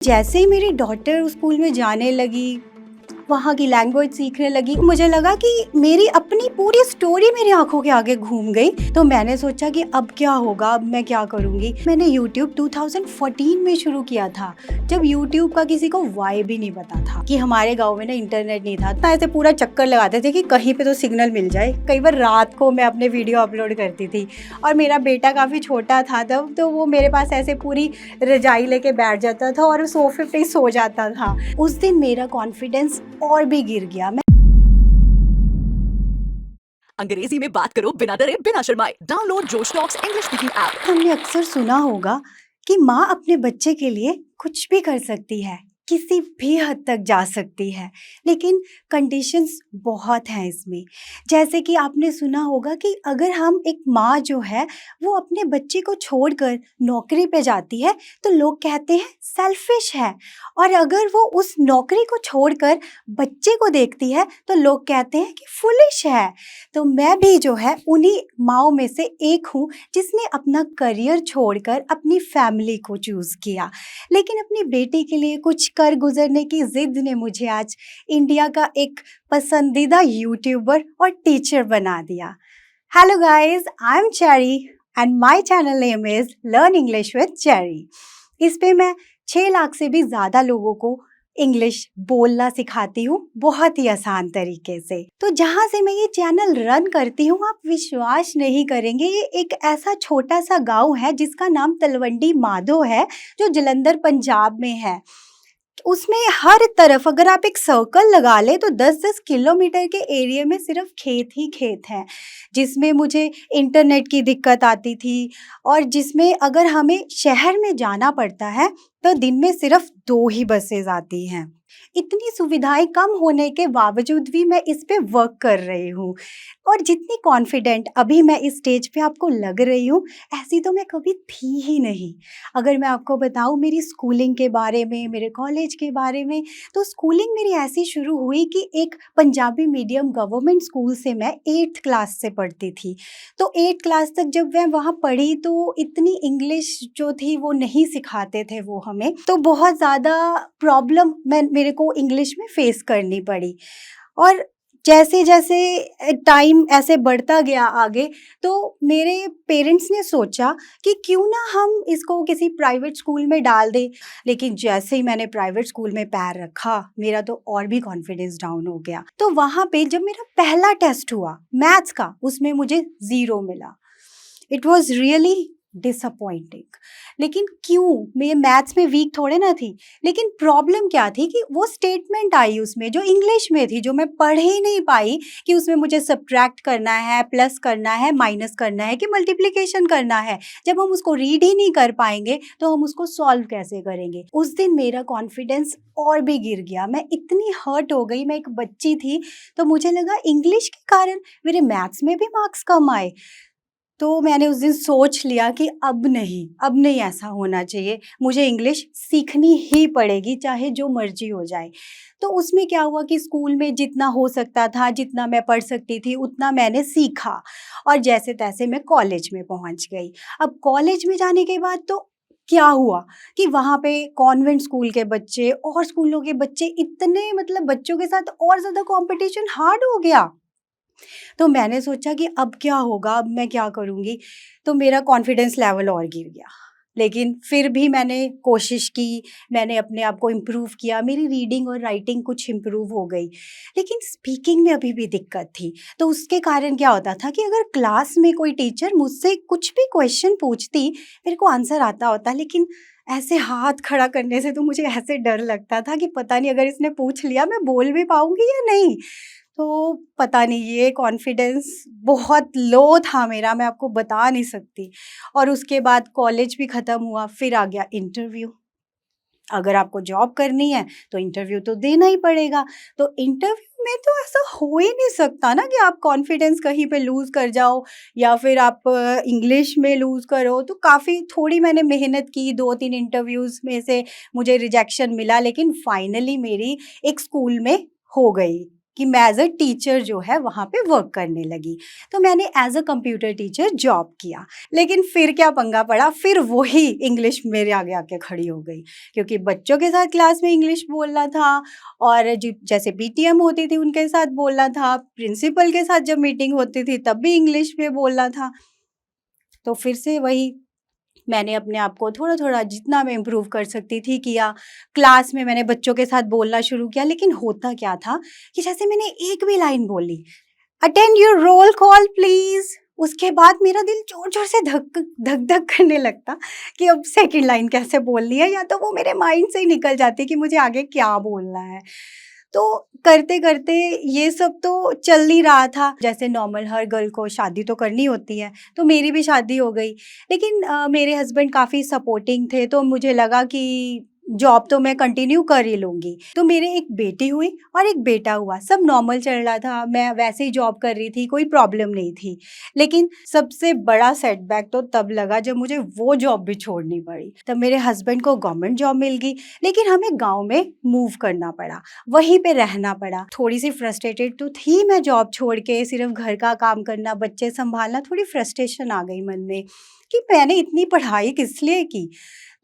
जैसे ही मेरी daughter school में जाने लगी, वहाँ की लैंग्वेज सीखने लगी, मुझे लगा कि मेरी अपनी पूरी स्टोरी मेरी आंखों के आगे घूम गई। तो मैंने सोचा कि अब क्या होगा, अब मैं क्या करूँगी। मैंने YouTube 2014 में शुरू किया था, जब YouTube का किसी को वाइब ही नहीं पता था, कि हमारे गाँव में ना इंटरनेट नहीं था। तो ऐसे पूरा चक्कर लगाते थे कि कहीं पे तो सिग्नल मिल जाए। कई बार रात को मैं अपने वीडियो अपलोड करती थी और मेरा बेटा काफ़ी छोटा था तब, तो वो मेरे पास ऐसे पूरी रजाई लेके बैठ जाता था और सोफे पे सो जाता था। उस दिन मेरा कॉन्फिडेंस और भी गिर गया। मैं अंग्रेजी में बात करो बिना डरे बिना शर्माए। डाउनलोड जोश टॉक्स इंग्लिश स्पीकिंग ऐप। हमने अक्सर सुना होगा कि माँ अपने बच्चे के लिए कुछ भी कर सकती है, किसी भी हद तक जा सकती है, लेकिन कंडीशंस बहुत हैं इसमें। जैसे कि आपने सुना होगा कि अगर हम एक माँ जो है वो अपने बच्चे को छोड़कर नौकरी पे जाती है तो लोग कहते हैं सेल्फिश है, और अगर वो उस नौकरी को छोड़कर बच्चे को देखती है तो लोग कहते हैं कि फुलिश है। तो मैं भी जो है उन्हीं माँओं में से एक हूँ जिसने अपना करियर छोड़कर अपनी फैमिली को चूज़ किया, लेकिन अपनी बेटी के लिए कुछ कर गुजरने की ज़िद ने मुझे आज इंडिया का एक पसंदीदा यूट्यूबर और टीचर बना दिया। Hello guys, I am cherry and my channel name is learn English with cherry. इस पे मैं 6 लाख से भी ज़्यादा लोगों को इंग्लिश बोलना सिखाती हूँ, बहुत ही आसान तरीके से। तो जहाँ से मैं ये चैनल रन करती हूँ, आप विश्वास नहीं करेंगे, ये एक ऐसा छोटा सा गांव है जिसका नाम तलवंडी माधो है, जो जलंधर पंजाब में है। उसमें हर तरफ अगर आप एक सर्कल लगा ले तो 10-10 किलोमीटर के एरिया में सिर्फ खेत ही खेत हैं, जिसमें मुझे इंटरनेट की दिक्कत आती थी, और जिसमें अगर हमें शहर में जाना पड़ता है तो दिन में सिर्फ 2 ही बसेस आती हैं। इतनी सुविधाएं कम होने के बावजूद भी मैं इस पे वर्क कर रही हूँ, और जितनी कॉन्फिडेंट अभी मैं इस स्टेज पे आपको लग रही हूँ, ऐसी तो मैं कभी थी ही नहीं। अगर मैं आपको बताऊँ मेरी स्कूलिंग के बारे में, मेरे कॉलेज के बारे में, तो स्कूलिंग मेरी ऐसी शुरू हुई कि एक पंजाबी मीडियम गवर्नमेंट स्कूल से मैं 8th क्लास से पढ़ती थी। तो 8th क्लास तक जब मैं वहाँ पढ़ी तो इतनी इंग्लिश जो थी वो नहीं सिखाते थे वो हमें, तो बहुत ज़्यादा प्रॉब्लम मेरे को इंग्लिश में फेस करनी पड़ी। और जैसे जैसे टाइम ऐसे बढ़ता गया आगे, तो मेरे पेरेंट्स ने सोचा कि क्यों ना हम इसको किसी प्राइवेट स्कूल में डाल दें। लेकिन जैसे ही मैंने प्राइवेट स्कूल में पैर रखा, मेरा तो और भी कॉन्फिडेंस डाउन हो गया। तो वहाँ पे जब मेरा पहला टेस्ट हुआ मैथ्स का, उसमें मुझे 0 मिला। It was really disappointing. लेकिन क्यों, मैं मैथ्स में वीक थोड़े ना थी, लेकिन प्रॉब्लम क्या थी कि वो स्टेटमेंट आई उसमें जो इंग्लिश में थी, जो मैं पढ़ ही नहीं पाई, कि उसमें मुझे सब्ट्रैक्ट करना है, प्लस करना है, माइनस करना है, कि मल्टीप्लिकेशन करना है। जब हम उसको रीड ही नहीं कर पाएंगे तो हम उसको सॉल्व कैसे करेंगे। उस दिन मेरा कॉन्फिडेंस और भी गिर गया, मैं इतनी हर्ट हो गई। मैं एक बच्ची थी, तो मुझे लगा इंग्लिश के कारण मेरे मैथ्स में भी मार्क्स कम आए। तो मैंने उस दिन सोच लिया कि अब नहीं ऐसा होना चाहिए, मुझे इंग्लिश सीखनी ही पड़ेगी, चाहे जो मर्जी हो जाए। तो उसमें क्या हुआ कि स्कूल में जितना हो सकता था, जितना मैं पढ़ सकती थी, उतना मैंने सीखा, और जैसे तैसे मैं कॉलेज में पहुंच गई। अब कॉलेज में जाने के बाद तो क्या हुआ कि वहाँ पे कॉन्वेंट स्कूल के बच्चे और स्कूलों के बच्चे इतने, मतलब बच्चों के साथ और ज़्यादा कंपटीशन हार्ड हो गया। तो मैंने सोचा कि अब क्या होगा, अब मैं क्या करूँगी? तो मेरा कॉन्फिडेंस लेवल और गिर गया। लेकिन फिर भी मैंने कोशिश की, मैंने अपने आप को इम्प्रूव किया, मेरी रीडिंग और राइटिंग कुछ इम्प्रूव हो गई। लेकिन स्पीकिंग में अभी भी दिक्कत थी। तो उसके कारण क्या होता था कि अगर क्लास में कोई टीचर मुझसे कुछ भी क्वेश्चन पूछती, मेरे को आंसर आता होता, लेकिन ऐसे हाथ खड़ा करने से तो मुझे ऐसे डर लगता था कि पता नहीं अगर इसने पूछ लिया मैं बोल भी पाऊँगी या नहीं। तो पता नहीं, ये कॉन्फिडेंस बहुत लो था मेरा, मैं आपको बता नहीं सकती। और उसके बाद कॉलेज भी ख़त्म हुआ, फिर आ गया इंटरव्यू। अगर आपको जॉब करनी है तो इंटरव्यू तो देना ही पड़ेगा। तो इंटरव्यू में तो ऐसा हो ही नहीं सकता ना कि आप कॉन्फिडेंस कहीं पे लूज़ कर जाओ, या फिर आप इंग्लिश में लूज़ करो। तो काफ़ी थोड़ी मैंने मेहनत की, 2-3 इंटरव्यूज़ में से मुझे रिजेक्शन मिला, लेकिन फाइनली मेरी एक स्कूल में हो गई कि मैं एज अ टीचर जो है वहाँ पे वर्क करने लगी। तो मैंने as a computer teacher job किया। लेकिन फिर क्या पंगा पड़ा, फिर वही इंग्लिश मेरे आगे आके खड़ी हो गई, क्योंकि बच्चों के साथ क्लास में इंग्लिश बोलना था, और जैसे पीटीएम होती थी उनके साथ बोलना था, प्रिंसिपल के साथ जब मीटिंग होती थी तब भी इंग्लिश में बोलना था। तो फिर से वही मैंने अपने आप को थोड़ा-थोड़ा जितना मैं इम्प्रूव कर सकती थी किया। क्लास में मैंने बच्चों के साथ बोलना शुरू किया, लेकिन होता क्या था कि जैसे मैंने एक भी लाइन बोली, attend your roll call please, उसके बाद मेरा दिल ज़ोर-ज़ोर से धक-धक करने लगता कि अब सेकंड लाइन कैसे बोलनी है, या तो वो मेरे माइंड से ही निकल जाती कि मुझे आगे क्या बोलना है। तो करते-करते ये सब तो चल ही रहा था, जैसे नॉर्मल हर गर्ल को शादी तो करनी होती है, तो मेरी भी शादी हो गई। लेकिन मेरे हस्बैंड काफ़ी सपोर्टिंग थे, तो मुझे लगा कि जॉब तो मैं कंटिन्यू कर ही लूँगी। तो मेरे एक बेटी हुई और एक बेटा हुआ, सब नॉर्मल चल रहा था, मैं वैसे ही जॉब कर रही थी, कोई प्रॉब्लम नहीं थी। लेकिन सबसे बड़ा सेटबैक तो तब लगा जब मुझे वो जॉब भी छोड़नी पड़ी। तब मेरे हस्बैंड को गवर्नमेंट जॉब मिल गई, लेकिन हमें गाँव में मूव करना पड़ा, वहीं पे रहना पड़ा। थोड़ी-सी फ्रस्ट्रेटेड तो थी मैं जॉब छोड़ के सिर्फ़ घर का काम करना, बच्चे सँभालना, थोड़ी फ्रस्ट्रेशन आ गई मन में कि मैंने इतनी पढ़ाई किस लिए की।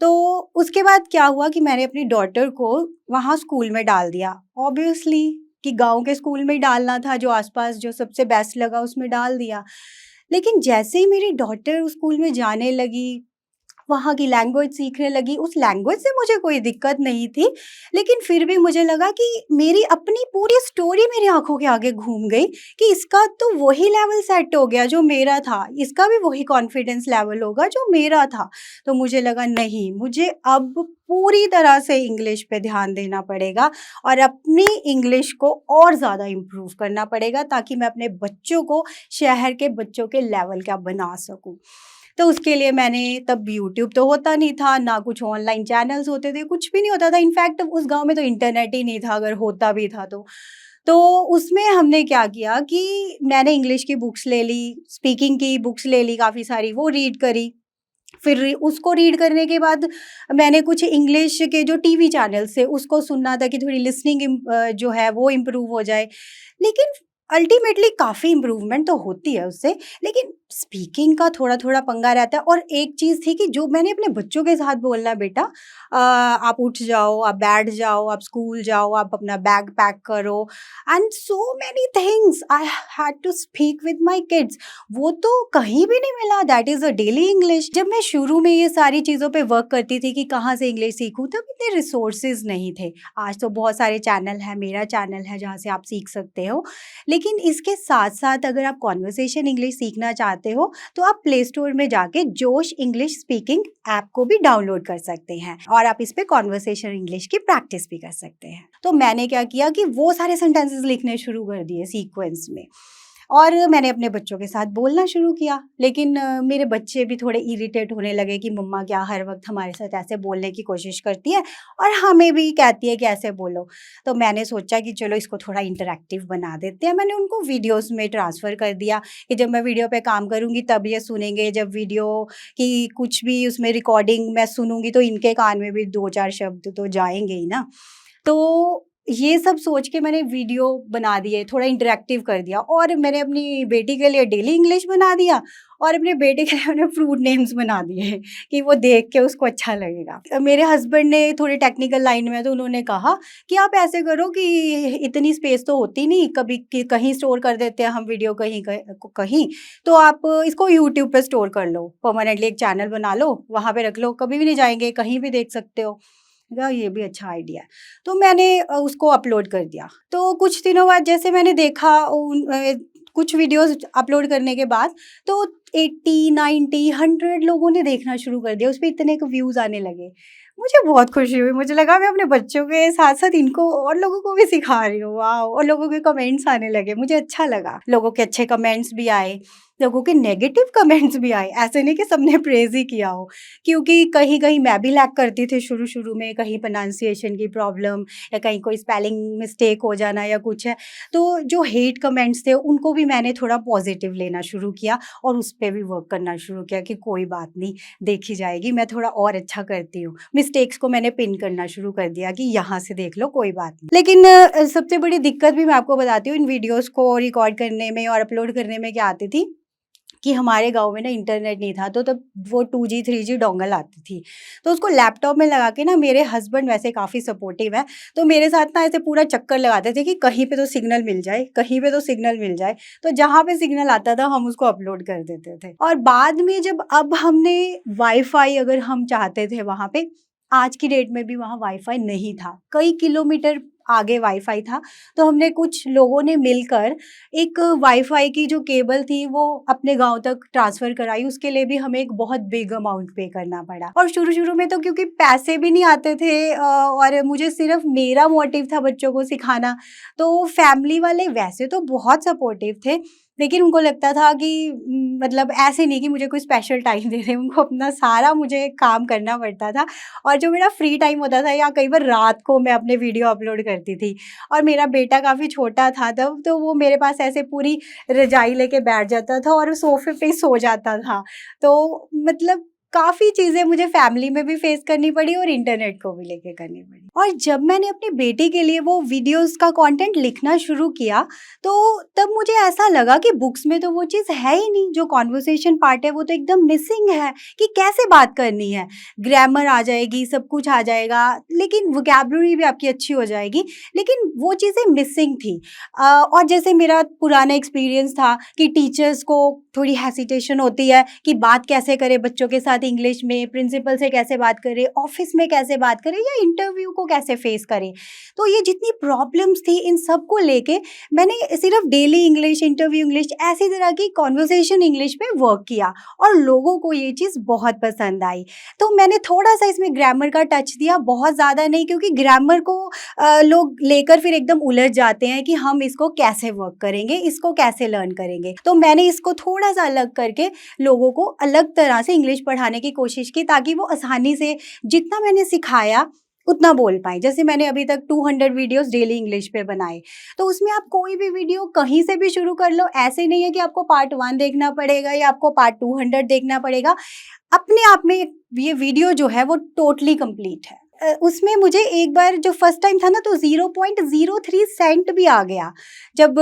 तो उसके बाद क्या हुआ कि मैंने अपनी डॉटर को वहाँ स्कूल में डाल दिया। ऑब्वियसली कि गाँव के स्कूल में ही डालना था, जो आस-पास जो सबसे बेस्ट लगा उसमें डाल दिया। लेकिन जैसे ही मेरी डॉटर उस स्कूल में जाने लगी, वहाँ की लैंग्वेज सीखने लगी, उस लैंग्वेज से मुझे कोई दिक्कत नहीं थी, लेकिन फिर भी मुझे लगा कि मेरी अपनी पूरी स्टोरी मेरी आँखों के आगे घूम गई कि इसका तो वही लेवल सेट हो गया जो मेरा था, इसका भी वही कॉन्फिडेंस लेवल होगा जो मेरा था। तो मुझे लगा नहीं, मुझे अब पूरी तरह से इंग्लिश पे ध्यान देना पड़ेगा और अपनी इंग्लिश को और ज़्यादा इम्प्रूव करना पड़ेगा, ताकि मैं अपने बच्चों को शहर के बच्चों के लेवल का बना सकूँ। तो उसके लिए मैंने, तब यूट्यूब तो होता नहीं था, ना कुछ ऑनलाइन चैनल्स होते थे, कुछ भी नहीं होता था। इनफैक्ट उस गाँव में तो इंटरनेट ही नहीं था, अगर होता भी था तो। तो उसमें हमने क्या किया कि मैंने इंग्लिश की बुक्स ले ली, स्पीकिंग की बुक्स ले ली काफ़ी सारी, वो रीड करी। फिर उसको रीड करने के बाद मैंने कुछ इंग्लिश के जो टीवी चैनल्स थे उसको सुनना था कि थोड़ी लिसनिंग जो है वो इम्प्रूव हो जाए। लेकिन अल्टीमेटली काफ़ी इम्प्रूवमेंट तो होती है उससे, लेकिन स्पीकिंग का थोड़ा-थोड़ा पंगा रहता है। और एक चीज़ थी कि जो मैंने अपने बच्चों के साथ बोलना है, बेटा आप उठ जाओ, आप बैठ जाओ, आप स्कूल जाओ, आप अपना बैग पैक करो, and so many things I had to speak with my kids. वो तो कहीं भी नहीं मिला, that is a daily English. जब मैं शुरू में ये सारी चीज़ों पे वर्क करती थी कि कहाँ से इंग्लिश सीखूँ, तब इतने रिसोर्सेज़ नहीं थे। आज तो बहुत सारे चैनल हैं, मेरा चैनल है जहाँ से आप सीख सकते हो। लेकिन इसके साथ-साथ अगर आप कन्वर्सेशन इंग्लिश सीखना चाहते हो, तो आप प्ले स्टोर में जाके जोश इंग्लिश स्पीकिंग ऐप को भी डाउनलोड कर सकते हैं और आप इस पे कन्वर्सेशन इंग्लिश की प्रैक्टिस भी कर सकते हैं। तो मैंने क्या किया कि वो सारे सेंटेंसेस लिखने शुरू कर दिए सीक्वेंस में, और मैंने अपने बच्चों के साथ बोलना शुरू किया। लेकिन मेरे बच्चे भी थोड़े इरिटेट होने लगे कि मम्मा क्या हर वक़्त हमारे साथ ऐसे बोलने की कोशिश करती है और हमें भी कहती है कि ऐसे बोलो। तो मैंने सोचा कि चलो इसको थोड़ा इंटरैक्टिव बना देते हैं। मैंने उनको वीडियोज़ में ट्रांसफ़र कर दिया कि जब मैं वीडियो पे काम करूँगी तब ये सुनेंगे, जब वीडियो की कुछ भी उसमें रिकॉर्डिंग मैं सुनूँगी तो इनके कान में भी 2-4 शब्द तो जाएँगे ही ना। तो ये सब सोच के मैंने वीडियो बना दिए, थोड़ा इंटरैक्टिव कर दिया, और मैंने अपनी बेटी के लिए डेली इंग्लिश बना दिया और अपने बेटे के लिए मैंने फ्रूट नेम्स बना दिए कि वो देख के उसको अच्छा लगेगा। मेरे हस्बैंड ने थोड़ी टेक्निकल लाइन में, तो उन्होंने कहा कि आप ऐसे करो कि इतनी स्पेस तो होती नहीं, कभी कहीं स्टोर कर देते हैं हम वीडियो कहीं कहीं, तो आप इसको यूट्यूब पे स्टोर कर लो, परमानेंटली एक चैनल बना लो, वहाँ पे रख लो, कभी भी नहीं जाएंगे, कहीं भी देख सकते हो। ये भी अच्छा आइडिया है। तो मैंने उसको अपलोड कर दिया। तो कुछ दिनों बाद जैसे मैंने देखा कुछ वीडियोज़ अपलोड करने के बाद, तो 80, 90, 100 लोगों ने देखना शुरू कर दिया, उसपे इतने क व्यूज़ आने लगे। मुझे बहुत खुशी हुई, मुझे लगा मैं अपने बच्चों के साथ-साथ इनको और लोगों को भी सिखा रही हूँ, वाओ! और लोगों के कमेंट्स आने लगे, मुझे अच्छा लगा, लोगों के अच्छे कमेंट्स भी आए। लोगों के नेगेटिव कमेंट्स भी आए, ऐसे नहीं कि सबने प्रेज ही किया हो, क्योंकि कहीं कहीं मैं भी लैक करती थी शुरू शुरू में, कहीं प्रोनाउंसिएशन की प्रॉब्लम या कहीं कोई स्पेलिंग मिस्टेक हो जाना या कुछ है। तो जो हेट कमेंट्स थे उनको भी मैंने थोड़ा पॉजिटिव लेना शुरू किया और उस पर भी वर्क करना शुरू किया कि कोई बात नहीं, देखी जाएगी, मैं थोड़ा और अच्छा करती हूँ। मिस्टेक्स को मैंने पिन करना शुरू कर दिया कि यहाँ से देख लो, कोई बात नहीं। लेकिन सबसे बड़ी दिक्कत भी मैं आपको बताती हूँ इन वीडियोस को रिकॉर्ड करने में और अपलोड करने में क्या आती थी कि हमारे गाँव में ना इंटरनेट नहीं था, तो तब वो 2G 3G डोंगल आती थी। तो उसको लैपटॉप में लगा के ना, मेरे हस्बैंड वैसे काफ़ी सपोर्टिव हैं, तो मेरे साथ ना ऐसे पूरा चक्कर लगाते थे कि कहीं पे तो सिग्नल मिल जाए, कहीं पे तो सिग्नल मिल जाए। तो जहाँ पे सिग्नल आता था हम उसको अपलोड कर देते थे। और बाद में जब अब हमने वाईफ़ाई अगर हम चाहते थे वहाँ पे, आज की डेट में भी वहाँ वाईफ़ाई नहीं था, कई किलोमीटर आगे वाईफ़ाई था। तो हमने कुछ लोगों ने मिलकर एक वाईफ़ाई की जो केबल थी वो अपने गाँव तक ट्रांसफ़र कराई, उसके लिए भी हमें एक बहुत बिग अमाउंट पे करना पड़ा। और शुरू-शुरू में तो क्योंकि पैसे भी नहीं आते थे और मुझे सिर्फ़ मेरा मोटिव था बच्चों को सिखाना, तो फैमिली वाले वैसे तो बहुत सपोर्टिव थे, लेकिन उनको लगता था कि मतलब ऐसे नहीं कि मुझे कोई स्पेशल टाइम दे दें, उनको अपना सारा मुझे काम करना पड़ता था। और जो मेरा फ्री टाइम होता था या कई बार रात को मैं अपने वीडियो अपलोड करती थी, और मेरा बेटा काफ़ी छोटा था तब, तो वो मेरे पास ऐसे पूरी रज़ाई लेके बैठ जाता था और सोफ़े पे ही सो जाता था। तो मतलब काफ़ी चीज़ें मुझे फैमिली में भी फ़ेस करनी पड़ी और इंटरनेट को भी लेके करनी पड़ी। और जब मैंने अपनी बेटी के लिए वो वीडियोज़ का कंटेंट लिखना शुरू किया, तो तब मुझे ऐसा लगा कि बुक्स में तो वो चीज़ है ही नहीं, जो कन्वर्सेशन पार्ट है वो तो एकदम मिसिंग है कि कैसे बात करनी है। ग्रामर आ जाएगी, सब कुछ आ जाएगा, लेकिन वोकैब्युलरी भी आपकी अच्छी हो जाएगी, लेकिन वो चीज़ें मिसिंग थी। और जैसे मेरा पुराना एक्सपीरियंस था कि टीचर्स को थोड़ी हेसिटेशन होती है कि बात कैसे करें बच्चों के साथ इंग्लिश में, प्रिंसिपल से कैसे बात करें, ऑफिस में कैसे बात करें या इंटरव्यू को कैसे फेस करें। तो ये जितनी प्रॉब्लम्स थी इन सब को लेके मैंने सिर्फ डेली इंग्लिश, इंटरव्यू इंग्लिश, ऐसी तरह की कॉन्वर्सेशन इंग्लिश पे वर्क किया और लोगों को ये चीज़ बहुत पसंद आई। तो मैंने थोड़ा सा इसमें ग्रामर का टच दिया, बहुत ज़्यादा नहीं, क्योंकि ग्रामर को लोग लेकर फिर एकदम उलझ जाते हैं कि हम इसको कैसे वर्क करेंगे, इसको कैसे लर्न करेंगे। तो मैंने इसको थोड़ा सा अलग करके लोगों को अलग तरह से इंग्लिश पढ़ाने की कोशिश की, ताकि वो आसानी से जितना मैंने सिखाया उतना बोल पाएँ। जैसे मैंने अभी तक 200 वीडियोज़ डेली इंग्लिश पे बनाए, तो उसमें आप कोई भी वीडियो कहीं से भी शुरू कर लो। ऐसे नहीं है कि आपको पार्ट 1 देखना पड़ेगा या आपको पार्ट 200 देखना पड़ेगा। अपने आप में ये वीडियो जो है वो टोटली कंप्लीट है। उसमें मुझे एक बार जो फर्स्ट टाइम था ना, तो 0.03 सेंट भी आ गया। जब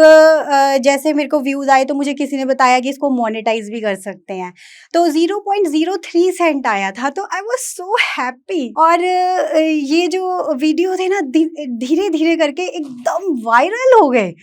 जैसे मेरे को व्यूज़ आए तो मुझे किसी ने बताया कि इसको मोनेटाइज़ भी कर सकते हैं, तो 0.03 सेंट आया था, तो आई वाज़ सो हैप्पी। और ये जो वीडियो थे ना धीरे-धीरे करके एकदम वायरल हो गए।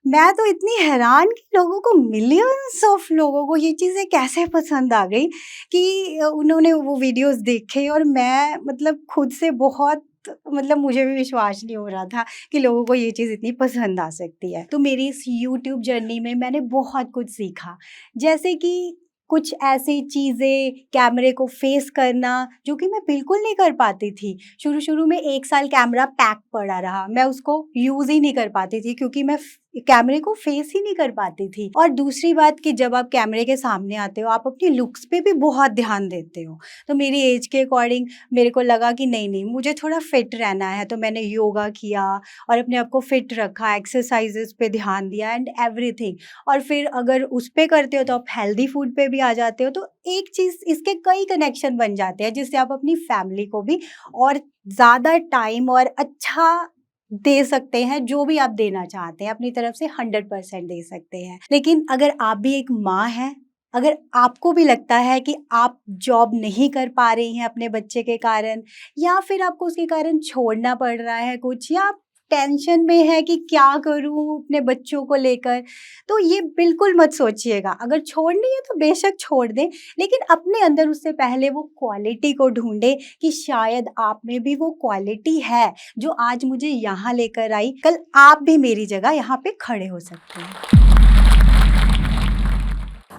मैं तो इतनी हैरान कि लोगों को, मिलियंस ऑफ लोगों को ये चीज़ें कैसे पसंद आ गई कि उन्होंने वो वीडियोस देखे, और मैं मतलब खुद से बहुत, मतलब मुझे भी विश्वास नहीं हो रहा था कि लोगों को ये चीज़ इतनी पसंद आ सकती है। तो मेरी इस यूट्यूब जर्नी में मैंने बहुत कुछ सीखा, जैसे कि कुछ ऐसी चीज़ें, कैमरे को फेस करना जो कि मैं बिल्कुल नहीं कर पाती थी। शुरू-शुरू में 1 साल कैमरा पैक पड़ा रहा, मैं उसको यूज़ ही नहीं कर पाती थी क्योंकि मैं कैमरे को फेस ही नहीं कर पाती थी। और दूसरी बात कि जब आप कैमरे के सामने आते हो, आप अपनी लुक्स पे भी बहुत ध्यान देते हो। तो मेरी एज के अकॉर्डिंग मेरे को लगा कि नहीं, मुझे थोड़ा फिट रहना है, तो मैंने योगा किया और अपने आप को फिट रखा, एक्सरसाइज़ेज़ पे ध्यान दिया एंड एवरीथिंग। और फिर अगर उस पे करते हो तो आप हेल्दी फूड पे भी आ जाते हो। तो एक चीज़, इसके कई कनेक्शन बन जाते हैं जिससे आप अपनी फैमिली को भी और ज़्यादा टाइम और अच्छा दे सकते हैं, जो भी आप देना चाहते हैं अपनी तरफ से 100% दे सकते हैं। लेकिन अगर आप भी एक माँ हैं, अगर आपको भी लगता है कि आप जॉब नहीं कर पा रही हैं अपने बच्चे के कारण, या फिर आपको उसके कारण छोड़ना पड़ रहा है कुछ, या आप टेंशन में है कि क्या करूँ अपने बच्चों को लेकर, तो ये बिल्कुल मत सोचिएगा। अगर छोड़नी है तो बेशक छोड़ दें, लेकिन अपने अंदर उससे पहले वो क्वालिटी को ढूंढें कि शायद आप में भी वो क्वालिटी है जो आज मुझे यहाँ लेकर आई, कल आप भी मेरी जगह यहाँ पे खड़े हो सकते हैं।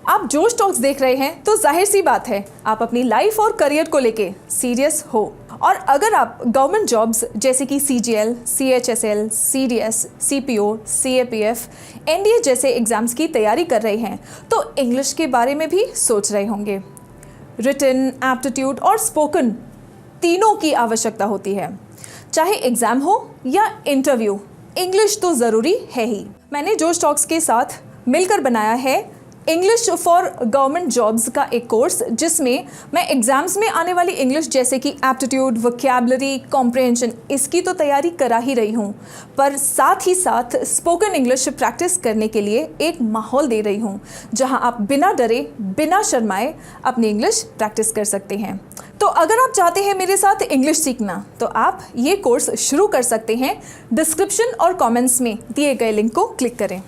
आप जोश टॉक्स देख रहे हैं तो जाहिर सी बात है आप अपनी लाइफ और करियर को लेके सीरियस हो। और अगर आप गवर्नमेंट जॉब्स जैसे कि CGL, CHSL, CDS, CPO, CAPF, NDA जैसे एग्ज़ाम्स की तैयारी कर रहे हैं तो इंग्लिश के बारे में भी सोच रहे होंगे। रिटन, एप्टीट्यूड और स्पोकन तीनों की आवश्यकता होती है। चाहे एग्ज़ाम हो या इंटरव्यू, इंग्लिश तो ज़रूरी है ही। मैंने जोश टॉक्स के साथ मिलकर बनाया है इंग्लिश फॉर गवर्नमेंट जॉब्स का एक कोर्स, जिसमें मैं एग्ज़ाम्स में आने वाली इंग्लिश जैसे कि एप्टीट्यूड, वोकैबुलरी, कॉम्प्रहेंशन, इसकी तो तैयारी करा ही रही हूँ, पर साथ ही साथ स्पोकन इंग्लिश प्रैक्टिस करने के लिए एक माहौल दे रही हूँ जहाँ आप बिना डरे, बिना शर्माए अपनी इंग्लिश प्रैक्टिस कर सकते हैं। तो अगर आप चाहते हैं मेरे साथ इंग्लिश सीखना तो आप ये कोर्स शुरू कर सकते हैं। डिस्क्रिप्शन और कमेंट्स में दिए गए लिंक को क्लिक करें।